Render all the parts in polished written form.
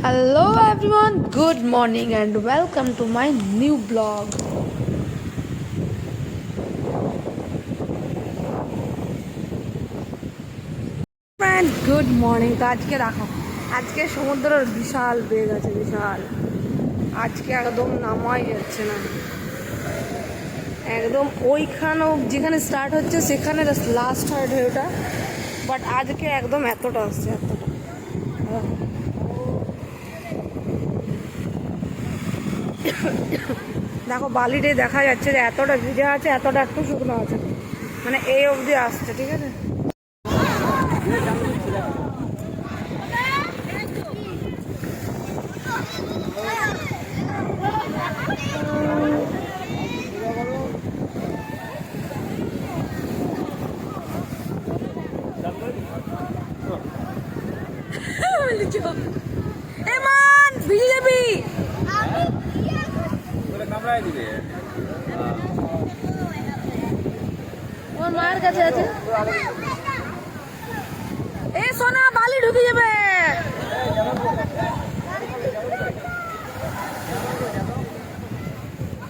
Hello everyone, good morning and welcome to my new blog. Friend, good morning. তো আজকে দেখো, আজকে সমুদ্রের বিশাল বেগ আছে, বিশাল। আজকে একদম নামাই যাচ্ছে না, একদম ওইখানে যেখানে স্টার্ট হচ্ছে সেখানে লাস্ট হয় ঢেউটা, বাট আজকে একদম এতটা আসছে, এতটা। দেখো বালিতে দেখা যাচ্ছে যে এতটা ভিজে আছে, এতটা একটু শুকনো আছে, মানে এই অবধি আসছে, ঠিক আছে। ভিজে যাবি, ওর মায়ের কাছে আছে। এ সোনা, বালি ঢুকে যাবে।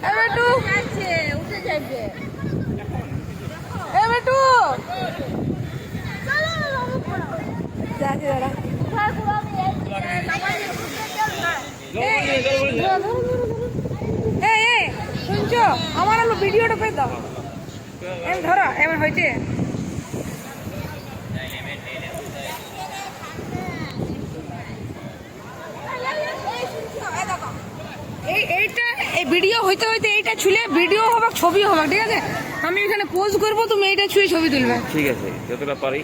এ বেটু উঠে যাবে, এ বেটু যাচ্ছে দাঁড়া। শুনছো, আমার আলো ভিডিওটা পেয়ে দাও, এম ধরো, এমন হয়েছে। এইটা এই ভিডিও হইতে হইতে এইটা ছুলে ভিডিও হবে, ছবি হবে, ঠিক আছে। আমি এখানে পোজ করবো, তুমি এইটা ছুঁয়ে ছবি তুলবে, ঠিক আছে, যতটা পারি।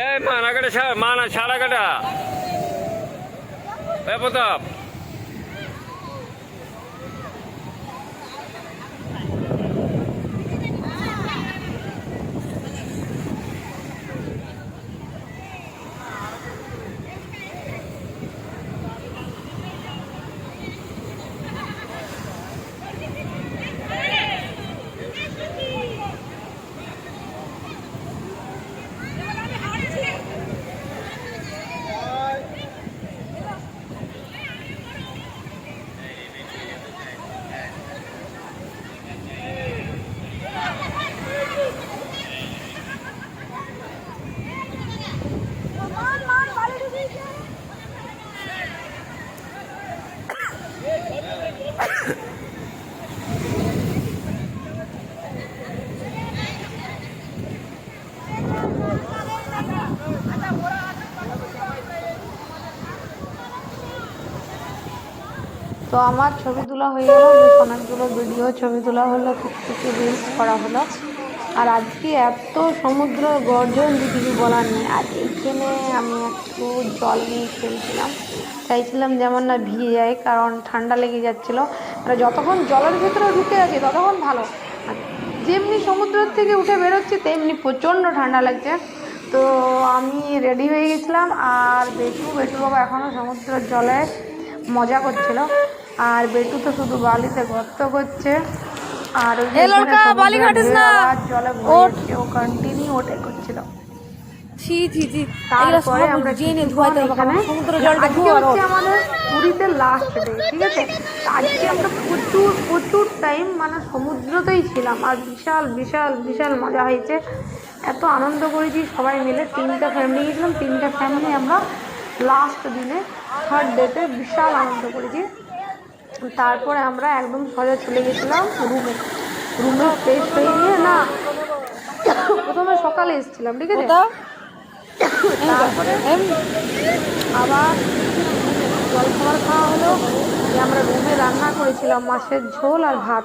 এই মানা কাটা ছাড়, মানা ছাড়া কাটা, এ প্রতাপ। তো আমার ছবি তোলা হয়ে গেল, বেশ অনেকগুলো ভিডিও ছবি তোলা হলো, কিছু রিলস করা হলো। আর আজকে এত সমুদ্র গর্জন যে কিছু বলার নেই। আর এইখানে আমি একটু জল নিয়ে খেলছিলাম, চাইছিলাম যেমন না ভিজে যায়, কারণ ঠান্ডা লেগে যাচ্ছিলো। মানে যতক্ষণ জলের ভেতরে ঢুকে আছি ততক্ষণ ভালো, আর যেমনি সমুদ্রের থেকে উঠে বেরোচ্ছি তেমনি প্রচণ্ড ঠান্ডা লাগছে। তো আমি রেডি হয়ে গেছিলাম, আর বেটু বাবা এখনও সমুদ্রের জলে মজা করছিল। আর বেটু তো শুধু বালিতে গর্ত করছে, আর জলে ও কন্টিনিউ ওটাই করছিল। তারপরে আমরা আমাদের পুরীতে লাস্ট ডে, ঠিক আছে। আজকে আমরা প্রচুর টাইম মানে সমুদ্রতেই ছিলাম, আর বিশাল বিশাল বিশাল মজা হয়েছে, এত আনন্দ করেছি সবাই মিলে। 3টা ফ্যামিলি গেছিলাম, 3টা ফ্যামিলি আমরা লাস্ট দিনে থার্ড ডেতে বিশাল আনন্দ করেছি। তারপরে আমরা একদম সোজা চলে গেছিলাম রুমে ফ্রেশ হয়ে নিয়ে, না প্রথমে সকালে এসেছিলাম, ঠিক আছে। তারপরে আবার জলখাবার খাওয়া হলো, আমরা রুমে রান্না করেছিলাম মাছের ঝোল আর ভাত,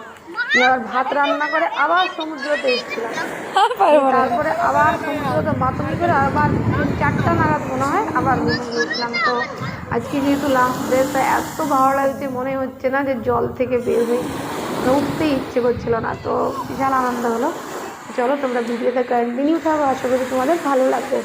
আবার ভাত রান্না করে আবার সমুদ্রতে এসেছিলাম। তারপরে আবার সমুদ্রতে মাতমি করে আবার 4টা নাগাদ মনে হয় আবার রুমে গিয়েছিলাম। তো আজকে যেহেতু লাস্ট ডে, তাই এত ভালো লাগছে, মনে হচ্ছে না যে জল থেকে বের হয়ে উঠতেই ইচ্ছে করছিল না। তো বিশাল আনন্দ হলো। চলো তোমরা ভিডিওতে কন্টিনিউ থাকো, আশা করি তোমাদের ভালো লাগবে।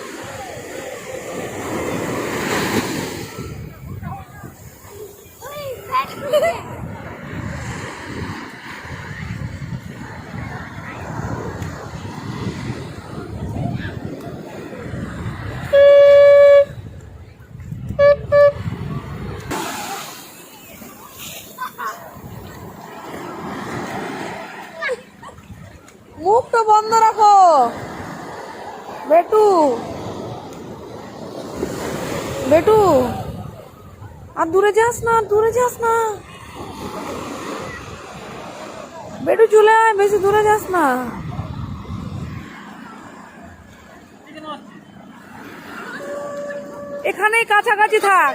বন্ধ রাখো। বেটু বেটু আর দূরে যাস না, দূরে যাস না বেটু, চলে আয়, বেশি দূরে যাস না। এখানেই কাছাকাছি থাক।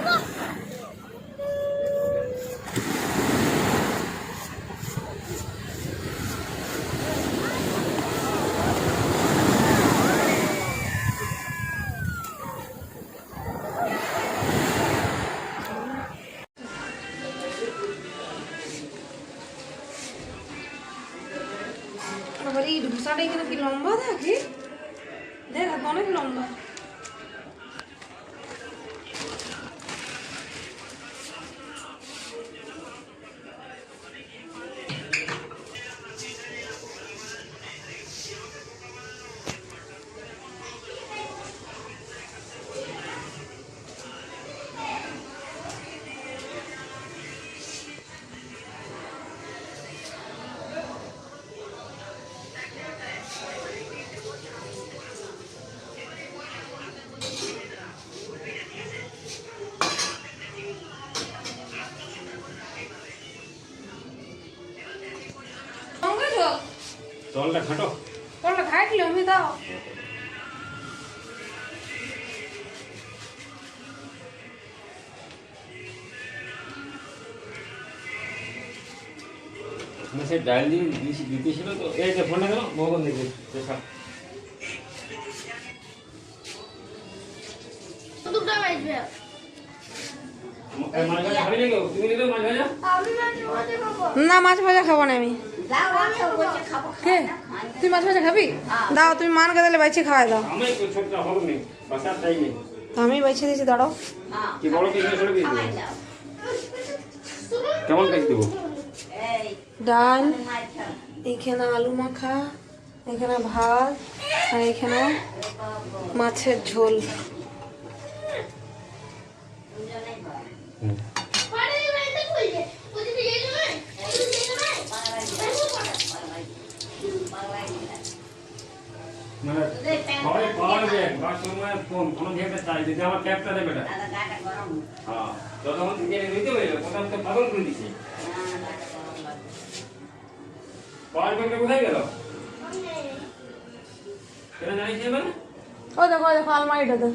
আবার এই ধোসাটা এখানে কি লম্বা থাকে, দেখ অনেক লম্বা। জলটা খাটো। কোনটা খাইলি আমি দাও। সে ডাল দিয়ে দিতেছিল তো, এই যে ফোনটা গেল মোহন দেখবে দেখা। দুটো বাজবে। মাছ ভাজা খাবি নাকি? তুমি নিবে মাছ ভাজা? আমি মাছ ভাজা খাবো। না, মাছ ভাজা খাবো না আমি। দাও আমি বলছি খাবো। কে তুই মাছ ভাজা খাবি? দাও, তুমি মানকে দিলে বাইছে খাওয়াই দাও। আমি তো ছোটটা হবে নি, বাসার তাই নেই। আমি বাইছে দিয়েছি, দাঁড়াও। কি বড় কি ছোট কি দেবো? দাও। কেমন কাজ দেবো? এই ডাল, মাছ খাও। এখানে আলু মাখা, এখানে ভাত, আর এখানে মাছের ঝোল। দুজনেই খাও। হুম। পারে বাইতে কইলে। ওই যে এই নয়। এই যে নয়। মানে সবাই পাওয়াবে, কার সময় ফোন কোনো যেতে চাই যদি আমার ক্যাবটা দেবে না। দাদা গাটা গরম। হ্যাঁ, যতক্ষণ থেকে নিতে হইলো কোথাও তো পাগল করে দিছে। গাটা গরম লাগবে। পাওয়ার ব্যাংকটা কোথায় গেল? কেন জানিস না মানে? ওই দেখো, ওই দেখো আলমারিটাতে।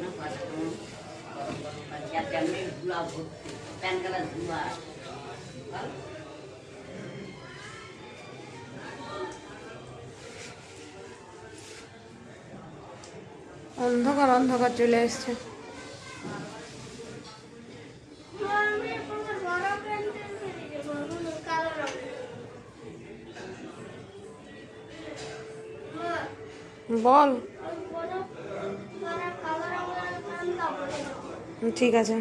না পারে গরম গরম বাচ্চা কেমনে ধুলা ভর্তি। প্যান কালার ধুলা। অন্ধকার অন্ধকার চলে এসছে। বল। ঠিক আছে।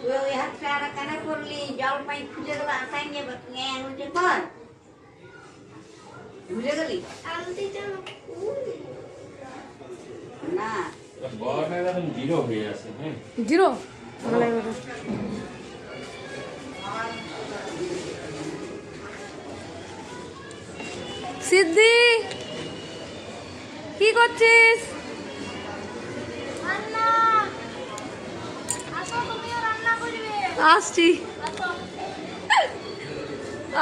তুই ওই হাত সারা কানে করলি জল পাই খুঁজে গেল আসাই নিয়ে বুঝে কর বুঝে গেলি না বড়টা একদম জিরো হয়ে আছে, হ্যাঁ। জিরো। সিদ্ধি, কি করছিস? আসছি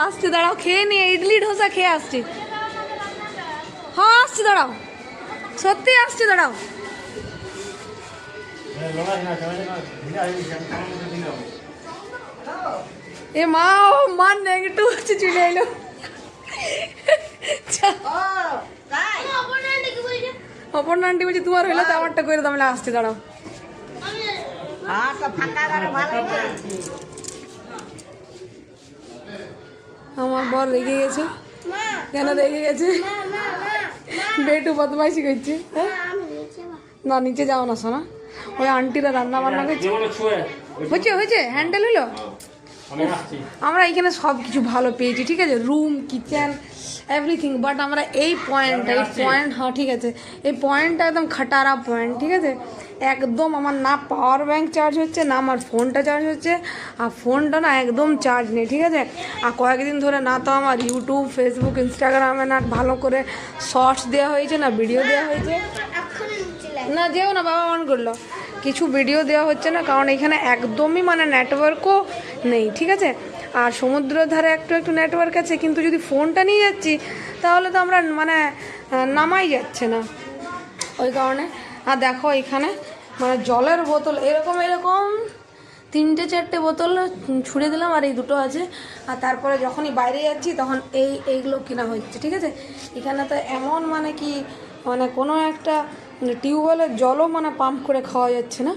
আসছি, দাঁড়াও, খেয়ে নিয়ে ইডলি ডোসা খেয়ে আসছি। হ্যাঁ আসছি, দাঁড়াও, সত্যি আসছি, দাঁড়াও। এ মা, ও মা নেগেটিভ হচ্ছে, চলে এলো। ও তাই অপর্ণা আন্টি বলছি তোমার হইলো তো আমারটা করে দাম, আসছি, দাঁড়াও। হ্যাঁ তো ফাঁকা ঘরে ভালো আমার বর রেগে গেছে। কেন রেগে গেছে? বেটু বদমাইশি করছে। হ্যাঁ? না, নিচে যাও না সোনা, ওই আন্টিরা রান্না বান্না করছে। হয়েছে হয়েছে, হ্যান্ডেল হলো। আমরা এখানে সব কিছু ভালো পেয়েছি, ঠিক আছে, রুম, কিচেন, এভরিথিং, বাট আমরা এই পয়েন্ট, হ্যাঁ ঠিক আছে, এই পয়েন্টটা একদম খাটারা পয়েন্ট, ঠিক আছে, একদম আমার না পাওয়ার ব্যাংক চার্জ হচ্ছে, না আমার ফোনটা চার্জ হচ্ছে, আর ফোনটা না একদম চার্জ নেই, ঠিক আছে। আর কয়েকদিন ধরে না তো আমার ইউটিউব, ফেসবুক, ইনস্টাগ্রামে না ভালো করে শর্টস দেওয়া হয়েছে, না ভিডিও দেওয়া হয়েছে। না যেও না, বাবা অন করলো। কিছু ভিডিও দেওয়া হচ্ছে না, কারণ এখানে একদমই মানে নেটওয়ার্কও নেই, ঠিক আছে। আর সমুদ্রের ধারে একটু একটু নেটওয়ার্ক আছে, কিন্তু যদি ফোনটা নিয়ে যাচ্ছি তাহলে তো আমরা মানে নামাই যাচ্ছে না, ওই কারণে। আর দেখো এখানে মানে জলের বোতল এরকম এরকম 3-4টে বোতল ছুঁড়ে দিলাম, আর এই দুটো আছে। আর তারপরে যখনই বাইরে যাচ্ছি তখন এইগুলো কেনা হচ্ছে, ঠিক আছে। এখানে তো এমন মানে কি মানে কোনো একটা টিউবওয়েলের জলও মানে পাম্প করে খাওয়া যাচ্ছে না,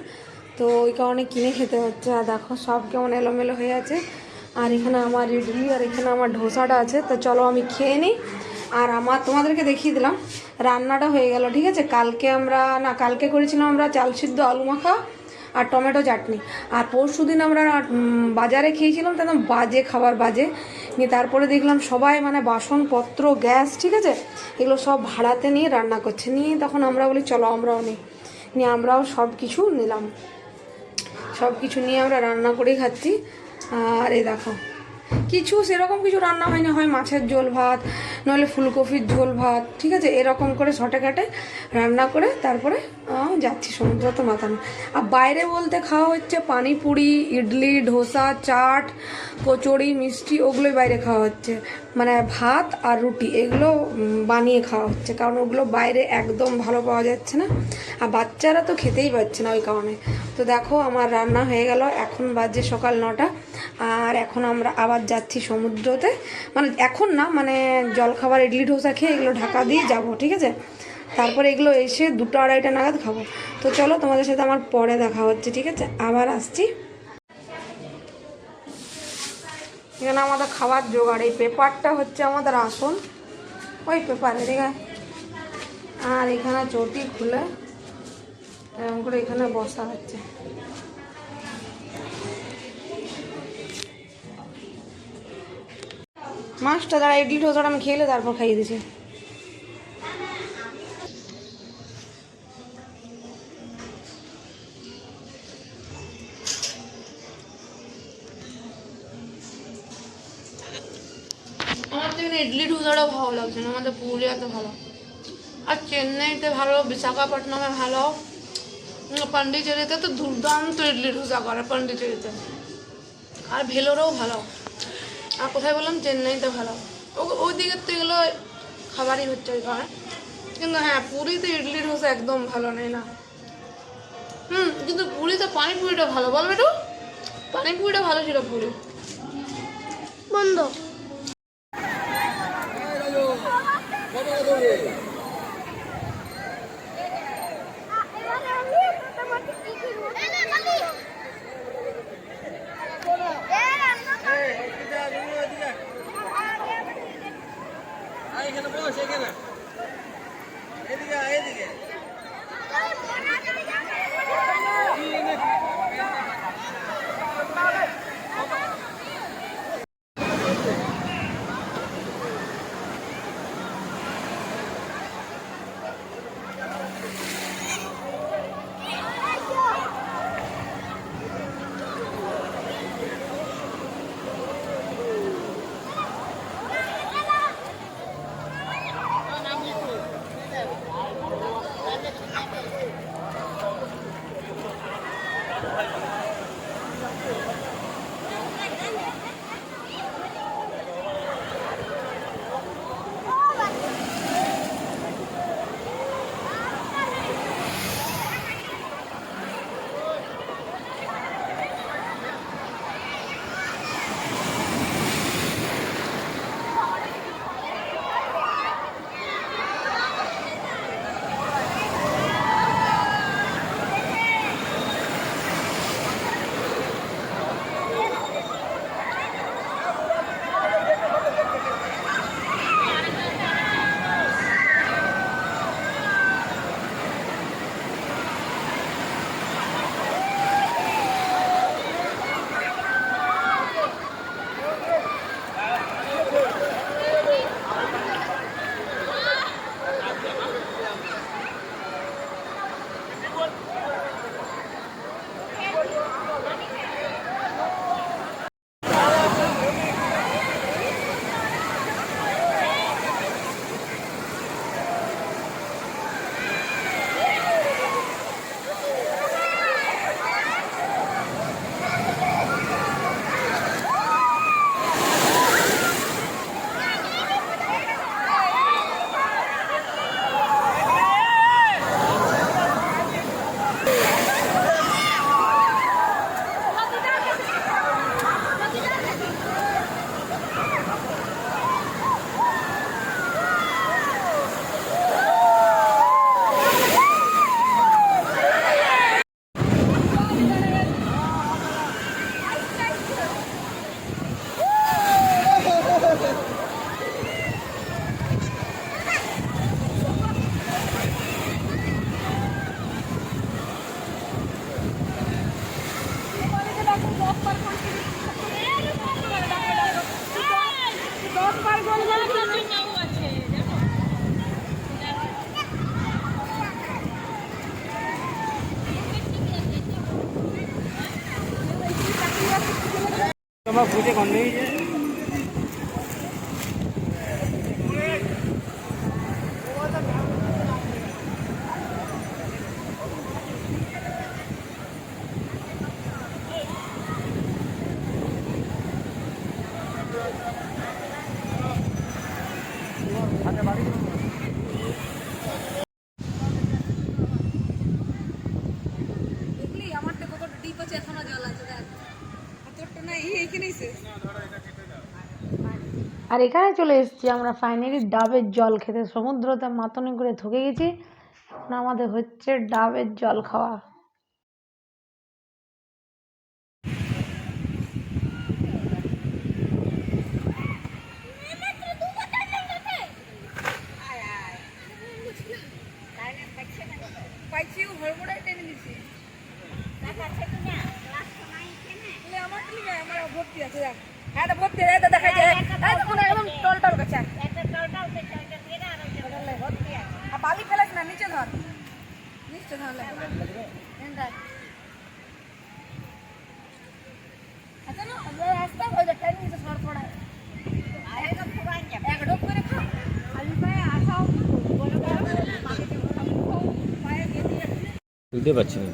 তো ওই কারণে কিনে খেতে হচ্ছে। আর দেখো সব কেমন এলোমেলো হয়ে আছে। আর এখানে আমার ইডলি আর এখানে আমার ধোসাটা আছে, তো চলো আমি খেয়ে নিই। আর আমার তোমাদেরকে দেখিয়ে দিলাম রান্নাটা হয়ে গেল, ঠিক আছে। কালকে করেছিলাম আমরা চাল সিদ্ধ, আলু মাখা আর টমেটো চাটনি। আর পরশুদিন আমরা বাজারে খেয়েছিলাম, তো একদম বাজে খাবার, বাজে নিয়ে তারপরে দেখলাম সবাই মানে বাসনপত্র, গ্যাস, ঠিক আছে, এগুলো সব ভাড়াতে নিয়ে রান্না করছে। নিয়ে তখন আমরা বলি চলো আমরাও নিয়ে আমরাও সব কিছু নিলাম, সব কিছু নিয়ে আমরা রান্না করেই খাচ্ছি। আর এই দেখো কিছু সেরকম কিছু রান্না হয়নি, হয় মাছের ঝোল ভাত, নইলে ফুলকপির ঝোল ভাত, ঠিক আছে, এরকম করে শর্টে কাটে রান্না করে তারপরে যাচ্ছি সমুদ্র তো মাথানো। আর বাইরে বলতে খাওয়া হচ্ছে পানিপুরি, ইডলি, ধোসা, চাট, কচুরি, মিষ্টি, ওগুলোই বাইরে খাওয়া হচ্ছে। মানে ভাত আর রুটি এগুলো বানিয়ে খাওয়া হচ্ছে, কারণ ওগুলো বাইরে একদম ভালো পাওয়া যাচ্ছে না, আর বাচ্চারা তো খেতেই পাচ্ছে না, ওই কারণে। তো দেখো আমার রান্না হয়ে গেল, এখন বাজে সকাল 9টা। আর এখন আমরা আবার যাচ্ছি সমুদ্রতে, মানে এখন না, মানে জলখাবার ইডলি ধোসা খেয়ে এগুলো ঢাকা দিয়ে যাব, ঠিক আছে। তারপরে এগুলো এসে 2টা-2:30টা নাগাদ খাবো। তো চলো তোমাদের সাথে আমার পরে দেখা হচ্ছে, ঠিক আছে, আবার আসছি। এখানে আমাদের খাবার জোগাড়, এই পেপারটা হচ্ছে আমাদের আসন, ওই পেপারে, ঠিক আছে। আর এখানে চটি খুলে এরকম করে এখানে বসা হচ্ছে। মাছটা যারা ইডলি ধোসাটা আমি খেলে তারপর খাইয়ে দিয়েছি। আমার তো এখানে ইডলি ধোসাটাও ভালো লাগছে না, আমাদের পুরুলিয়াতে ভালো, আর চেন্নাইতে ভালো, বিশাখাপট্টনমে ভালো, পন্ডিচেরিতে তো দুর্দান্ত ইডলি ধোসা করে পন্ডিচেরিতে, আর ভেলোরেও ভালো। আর কোথায় বললাম, চেন্নাইতে ভালো। ওই দিকের তো এগুলো খাবারই হচ্ছে ওই কারণে। কিন্তু হ্যাঁ, পুরীতে ইডলি ধোসা একদম ভালো নেই না। কিন্তু পুরীতে পানিপুরিটা ভালো, বল বেটু, পানিপুরিটা ভালো ছিল পুরী। বন্ধ এখানে বস, এখানে এদিকে এদিকে তোমার বুঝে কম নেই যে আর এখানে চলে এসেছি আমরা ফাইনালি ডাবের জল খেতে। সমুদ্রতে মাতনি করে ঢুকে গেছি, এখন আমাদের হচ্ছে ডাবের জল খাওয়া। বালি ফেলাস না, নিচে ধর, নিচে ধর। আচ্ছা না, রাস্তা ওই যে ট্রেন নিচে সর পড়ায় এক ঢোক করে খা। আলু পায়ে আসাও বলে পায়ে দিয়ে দিয়ে বুঝতে পারছি না।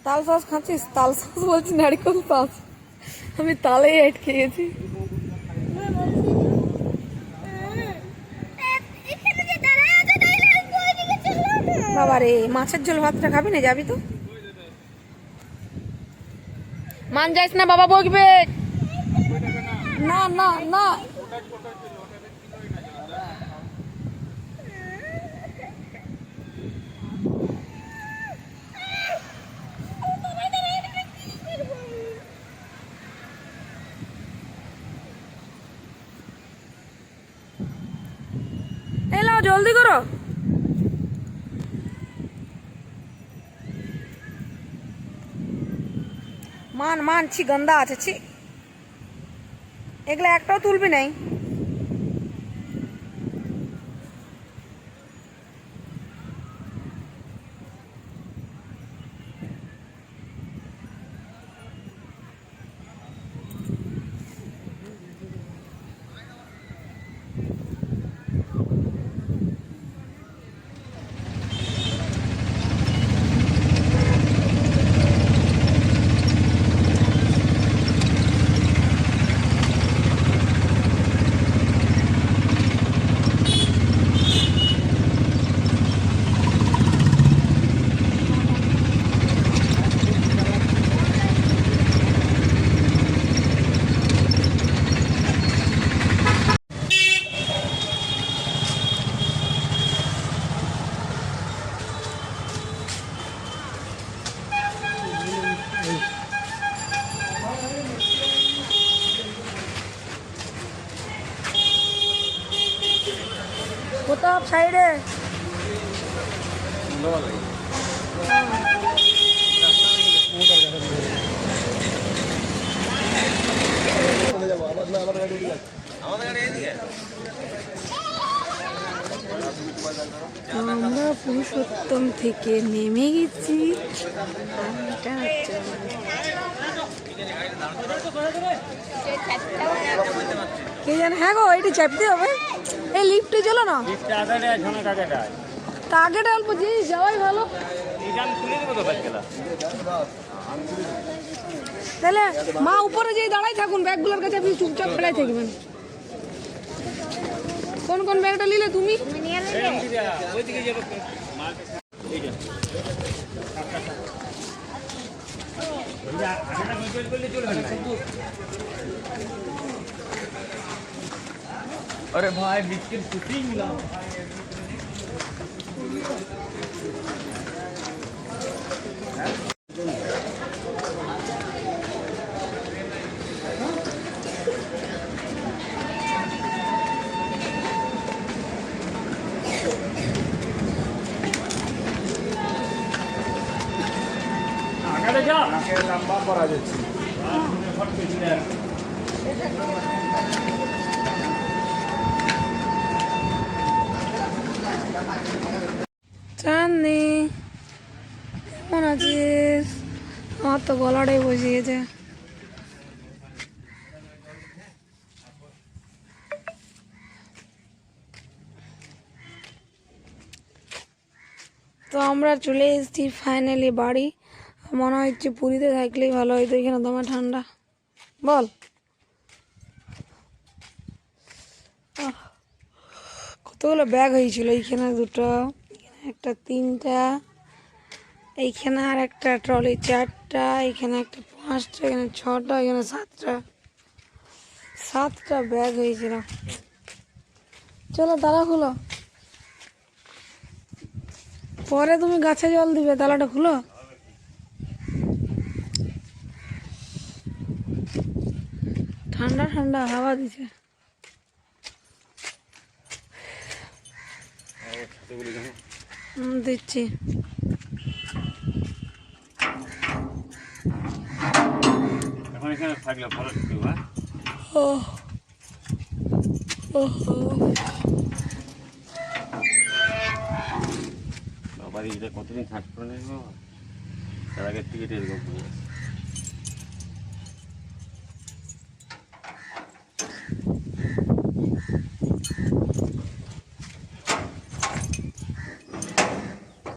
তাল সস খাচ্ছিস? তাল সস বলছি, নারকেল সস। আমি তালেই আটকে গেছি। বাবা রে, মাছের ঝোল ভাতটা খাবি না? যাবি তো? মান যাইস না, বাবা বকবে। না না না, এলাও জলদি করো। মান মান, ছি গন্ধা আছে, ছি। এগুলো একটাও তুলবি নাই। প্রতাপ সাইডে। আমরা পুরুষোত্তম থেকে নেমে গেছি। কে জানে? হ্যাঁ গো, এটি চাপতে হবে। এই লিফটে চলো না, টার্গেট অল্প যে যাওয়াই ভালো। তাহলে মা উপরে যেই দাঁড়াই থাকুন, ব্যাগগুলোর কাছে আপনি চুপচাপ ফেলাই থাকবেন। কোন কোন ব্যাগটা নিলে তুমি? अरे भाई बिस्किट कुछ मिला। আরে যা নাকের লম্বা করা যাচ্ছে চাঁদনি কেমন আছিস? আমার তো গলাটাই বসে গেছে। তো আমরা চলে এসেছি ফাইনালি বাড়ি। মনে হচ্ছে পুরীতে থাকলেই ভালো হইতো, এখানে দমে ঠান্ডা। বল কতগুলো ব্যাগ হয়েছিল, এইখানে দুটো, এখানে একটা তিনটা, এইখানে আর একটা ট্রলি চারটা, এখানে একটা পাঁচটা, এখানে ছটা, এখানে সাতটা ব্যাগ হয়েছিল। চলো তালা খুলো, পরে তুমি গাছে জল দিবে, তালাটা খুলো। ঠান্ডা ঠান্ডা হাওয়া দিছে। দিচ্ছি। এখন এখানে থাকলে ভালো থাকবে। হ্যাঁ বাবার এটা কতদিন থাকবে না বাবা, তার আগের টিকিট এরকম করে আছে।